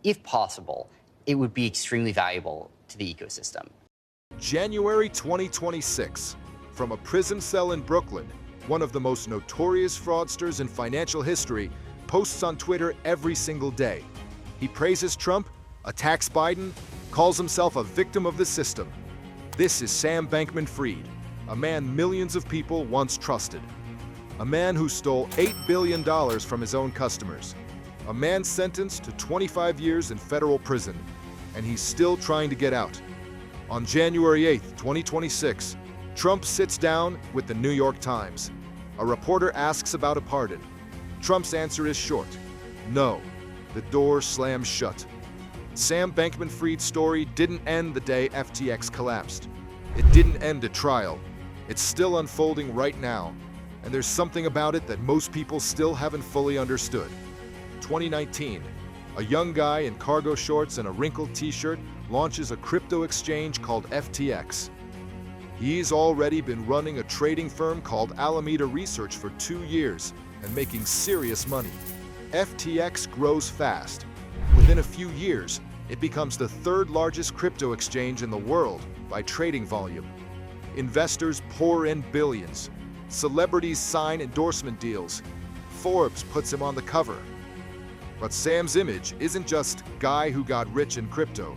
if possible, it would be extremely valuable to the ecosystem. January 2026. From a prison cell in Brooklyn, one of the most notorious fraudsters in financial history posts on Twitter every single day. He praises Trump, attacks Biden, calls himself a victim of the system. This is Sam Bankman-Fried, a man millions of people once trusted. A man who stole $8 billion from his own customers. A man sentenced to 25 years in federal prison, and he's still trying to get out. On January 8, 2026, Trump sits down with the New York Times. A reporter asks about a pardon. Trump's answer is short: no. The door slams shut. Sam Bankman-Fried's story didn't end the day FTX collapsed. It didn't end a trial. It's still unfolding right now, and there's something about it that most people still haven't fully understood. 2019, a young guy in cargo shorts and a wrinkled t-shirt launches a crypto exchange called FTX. He's already been running a trading firm called Alameda Research for 2 years and making serious money. FTX grows fast. Within a few years, it becomes the third largest crypto exchange in the world by trading volume. Investors pour in billions. Celebrities sign endorsement deals. Forbes puts him on the cover. But Sam's image isn't just guy who got rich in crypto.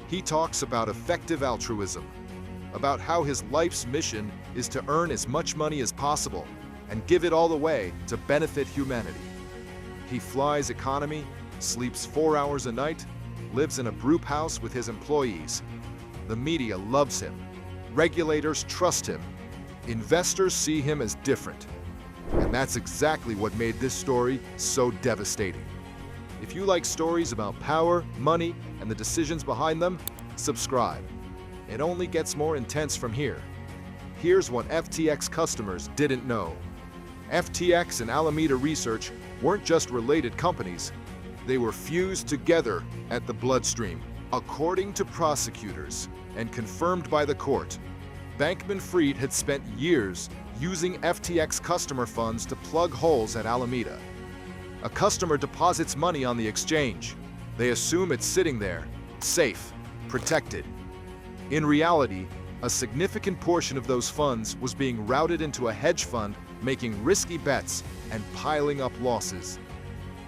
He talks about effective altruism, about how his life's mission is to earn as much money as possible and give it all away to benefit humanity. He flies economy, sleeps 4 hours a night, lives in a brew house with his employees. The media loves him. Regulators trust him. Investors see him as different. And that's exactly what made this story so devastating. If you like stories about power, money, and the decisions behind them, subscribe. It only gets more intense from here. Here's what FTX customers didn't know. FTX and Alameda Research weren't just related companies. They were fused together at the bloodstream. According to prosecutors, and confirmed by the court, Bankman-Fried had spent years using FTX customer funds to plug holes at Alameda. A customer deposits money on the exchange. They assume it's sitting there, safe, protected. In reality, a significant portion of those funds was being routed into a hedge fund, making risky bets and piling up losses.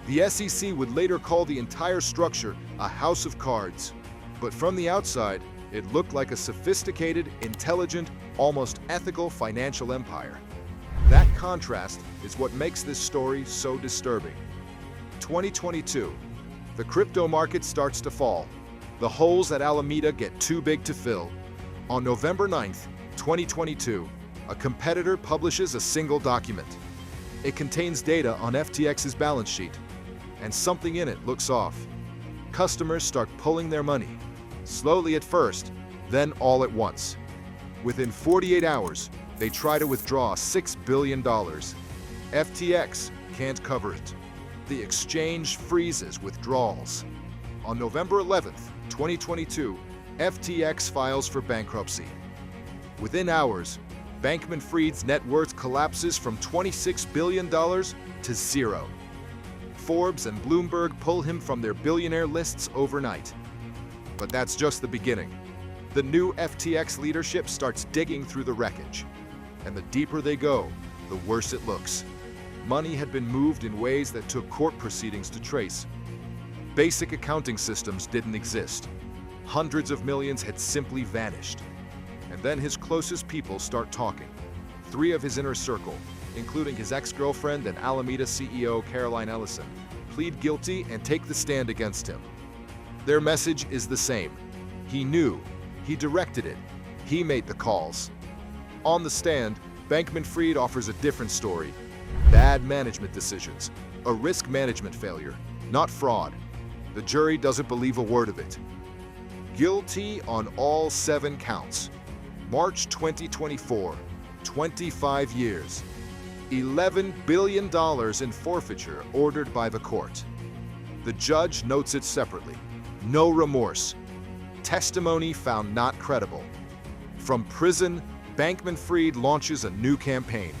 The SEC would later call the entire structure a house of cards. But from the outside, it looked like a sophisticated, intelligent, almost ethical financial empire. That contrast is what makes this story so disturbing. 2022. The crypto market starts to fall. The holes at Alameda get too big to fill. On November 9th, 2022, a competitor publishes a single document. It contains data on FTX's balance sheet, and something in it looks off. Customers start pulling their money, slowly at first, then all at once. Within 48 hours, they try to withdraw $6 billion. FTX can't cover it. The exchange freezes withdrawals. On November 11th, 2022, FTX files for bankruptcy. Within hours, Bankman-Fried's net worth collapses from $26 billion to zero. Forbes and Bloomberg pull him from their billionaire lists overnight. But that's just the beginning. The new FTX leadership starts digging through the wreckage. And the deeper they go, the worse it looks. Money had been moved in ways that took court proceedings to trace. Basic accounting systems didn't exist. Hundreds of millions had simply vanished. And then his closest people start talking. 3 of his inner circle, including his ex-girlfriend and Alameda CEO Caroline Ellison, plead guilty and take the stand against him. Their message is the same. He knew. He directed it. He made the calls. On the stand, Bankman-Fried offers a different story. Bad management decisions. A risk management failure, not fraud. The jury doesn't believe a word of it. Guilty on all 7 counts. March 2024, 25 years. $11 billion in forfeiture ordered by the court. The judge notes it separately. No remorse. Testimony found not credible. From prison, Bankman-Fried launches a new campaign.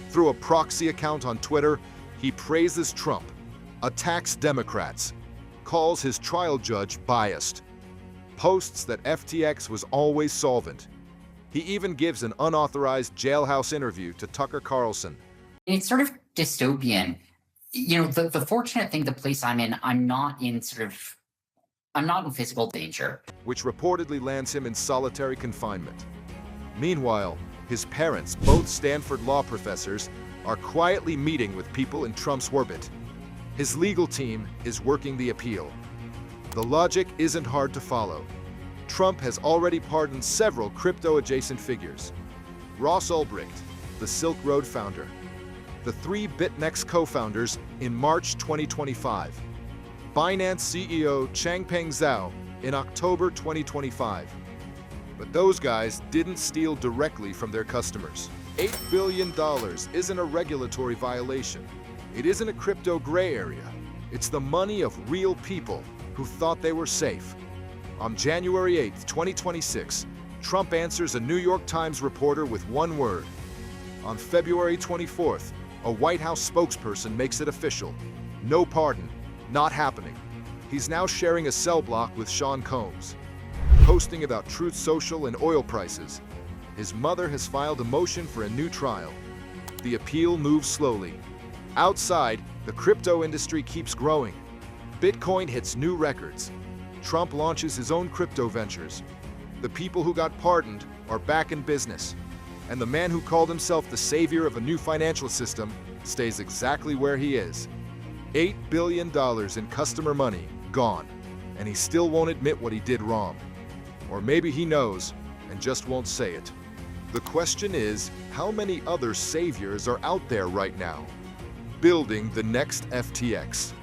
Through a proxy account on Twitter, he praises Trump, attacks Democrats, calls his trial judge biased, posts that FTX was always solvent. He even gives an unauthorized jailhouse interview to Tucker Carlson. It's sort of dystopian. You know, the fortunate thing, the place I'm in, I'm not in physical danger. Which reportedly lands him in solitary confinement. Meanwhile, his parents, both Stanford law professors, are quietly meeting with people in Trump's orbit. His legal team is working the appeal. The logic isn't hard to follow. Trump has already pardoned several crypto-adjacent figures. Ross Ulbricht, the Silk Road founder. The 3 BitNext co-founders in March 2025. Binance CEO Changpeng Zhao in October 2025. But those guys didn't steal directly from their customers. $8 billion isn't a regulatory violation. It isn't a crypto gray area. It's the money of real people who thought they were safe. On January 8, 2026, Trump answers a New York Times reporter with one word. On February 24th, a White House spokesperson makes it official. No pardon, not happening. He's now sharing a cell block with Sean Combs, posting about Truth Social and oil prices. His mother has filed a motion for a new trial. The appeal moves slowly. Outside, the crypto industry keeps growing. Bitcoin hits new records. Trump launches his own crypto ventures. The people who got pardoned are back in business. And the man who called himself the savior of a new financial system stays exactly where he is. $8 billion in customer money gone, and he still won't admit what he did wrong. Or maybe he knows and just won't say it. The question is, how many other saviors are out there right now, building the next FTX?